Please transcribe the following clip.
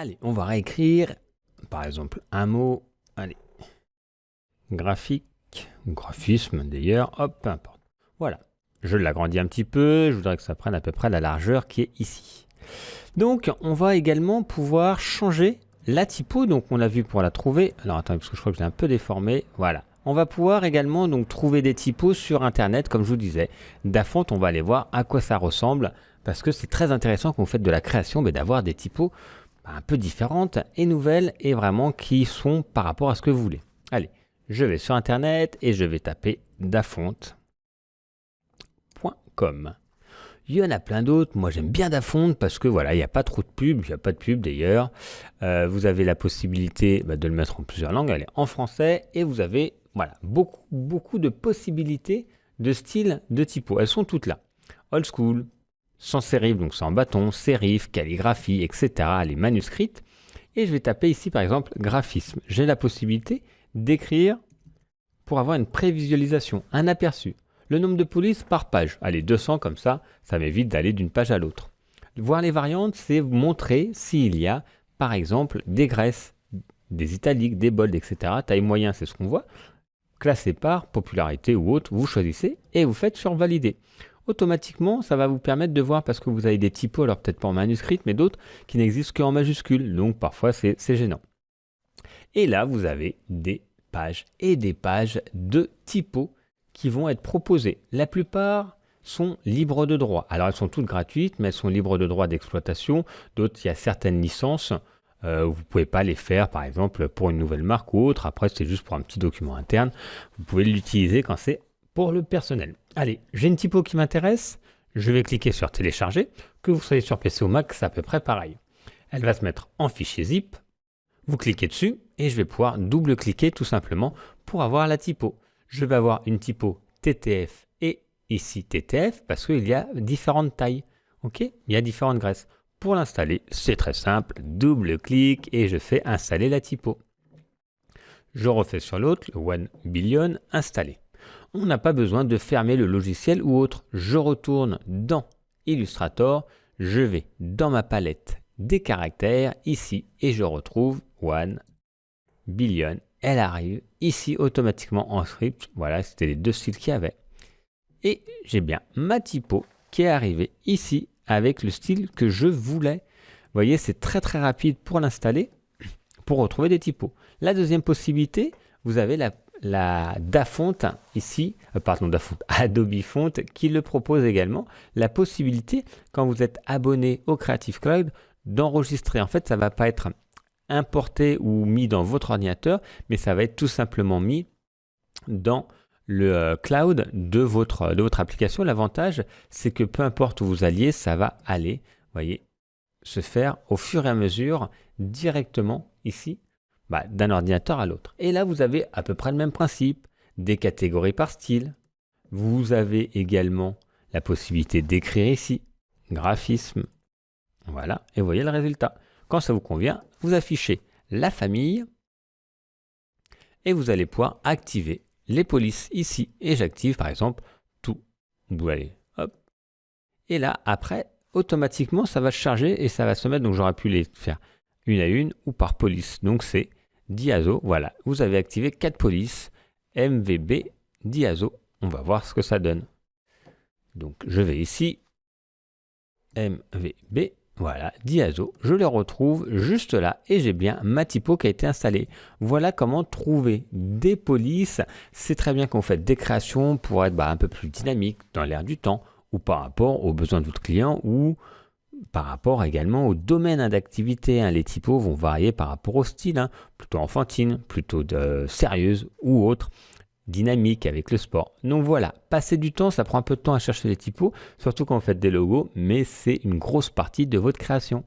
Allez, on va réécrire, par exemple, un mot, allez, graphique, ou graphisme d'ailleurs, hop, peu importe. Voilà, je l'agrandis un petit peu, je voudrais que ça prenne à peu près la largeur qui est ici. Donc, on va également pouvoir changer la typo, donc on l'a vu pour la trouver. Alors, attendez, parce que je crois que je l'ai un peu déformé, voilà. On va pouvoir également donc trouver des typos sur Internet, comme je vous disais. Dafont, on va aller voir à quoi ça ressemble, parce que c'est très intéressant quand vous faites de la création, mais d'avoir des typos un peu différentes et nouvelles et vraiment qui sont par rapport à ce que vous voulez. Allez, je vais sur Internet et je vais taper dafont.com. Il y en a plein d'autres. Moi, j'aime bien Dafont parce que voilà, il n'y a pas trop de pubs. Il n'y a pas de pub d'ailleurs. Vous avez la possibilité de le mettre en plusieurs langues. Elle est en français et vous avez voilà, beaucoup de possibilités de style de typo. Elles sont toutes là. Old school, sans sérif, donc sans bâton, sérif, calligraphie, etc. Les manuscrites. Et je vais taper ici par exemple graphisme. J'ai la possibilité d'écrire pour avoir une prévisualisation, un aperçu. Le nombre de polices par page. Allez, 200 comme ça m'évite d'aller d'une page à l'autre. Voir les variantes, c'est montrer s'il y a, par exemple, des graisses, des italiques, des bolds, etc. Taille moyen, c'est ce qu'on voit. Classé par popularité ou autre, vous choisissez et vous faites sur valider. Automatiquement, ça va vous permettre de voir parce que vous avez des typos, alors peut-être pas en manuscrit, mais d'autres qui n'existent qu'en majuscule. Donc parfois, c'est gênant. Et là, vous avez des pages et des pages de typos qui vont être proposées. La plupart sont libres de droit. Alors elles sont toutes gratuites, mais elles sont libres de droit d'exploitation. D'autres, il y a certaines licences. Vous ne pouvez pas les faire, par exemple, pour une nouvelle marque ou autre. Après, c'est juste pour un petit document interne. Vous pouvez l'utiliser quand c'est pour le personnel. Allez, j'ai une typo qui m'intéresse. Je vais cliquer sur télécharger. Que vous soyez sur PC ou Mac, c'est à peu près pareil. Elle va se mettre en fichier zip. Vous cliquez dessus et je vais pouvoir double-cliquer tout simplement pour avoir la typo. Je vais avoir une typo TTF et ici TTF parce qu'il y a différentes tailles. Ok, il y a différentes graisses. Pour l'installer, c'est très simple. Double-clic et je fais installer la typo. Je refais sur l'autre, le 1 billion, installer. On n'a pas besoin de fermer le logiciel ou autre. Je retourne dans Illustrator. Je vais dans ma palette des caractères ici et je retrouve 1 billion. Elle arrive ici automatiquement en script. Voilà, c'était les deux styles qu'il y avait. Et j'ai bien ma typo qui est arrivée ici avec le style que je voulais. Vous voyez, c'est très rapide pour l'installer, pour retrouver des typos. La deuxième possibilité, vous avez la Dafont ici, Dafont, Adobe Font qui le propose également, la possibilité, quand vous êtes abonné au Creative Cloud, d'enregistrer. En fait, ça ne va pas être importé ou mis dans votre ordinateur, mais ça va être tout simplement mis dans le cloud de votre application. L'avantage, c'est que peu importe où vous alliez, ça va aller, voyez, se faire au fur et à mesure directement ici d'un ordinateur à l'autre. Et là, vous avez à peu près le même principe, des catégories par style. Vous avez également la possibilité d'écrire ici, graphisme. Voilà, et vous voyez le résultat. Quand ça vous convient, vous affichez la famille et vous allez pouvoir activer les polices ici. Et j'active par exemple tout. Vous allez, hop. Et là, après, automatiquement, ça va charger et ça va se mettre. Donc j'aurais pu les faire une à une ou par police. Donc c'est Diazo. Voilà, vous avez activé 4 polices. MVB Diazo. On va voir ce que ça donne. Donc je vais ici. MVB. Voilà, Diazo, je le retrouve juste là et j'ai bien ma typo qui a été installée. Voilà comment trouver des polices. C'est très bien quand vous faites des créations pour être un peu plus dynamique dans l'air du temps ou par rapport aux besoins de votre client ou par rapport également au domaine d'activité. Les typos vont varier par rapport au style, plutôt enfantine, plutôt sérieuse ou autre. Dynamique avec le sport. Donc voilà, passer du temps, ça prend un peu de temps à chercher les typos, surtout quand vous faites des logos, mais c'est une grosse partie de votre création.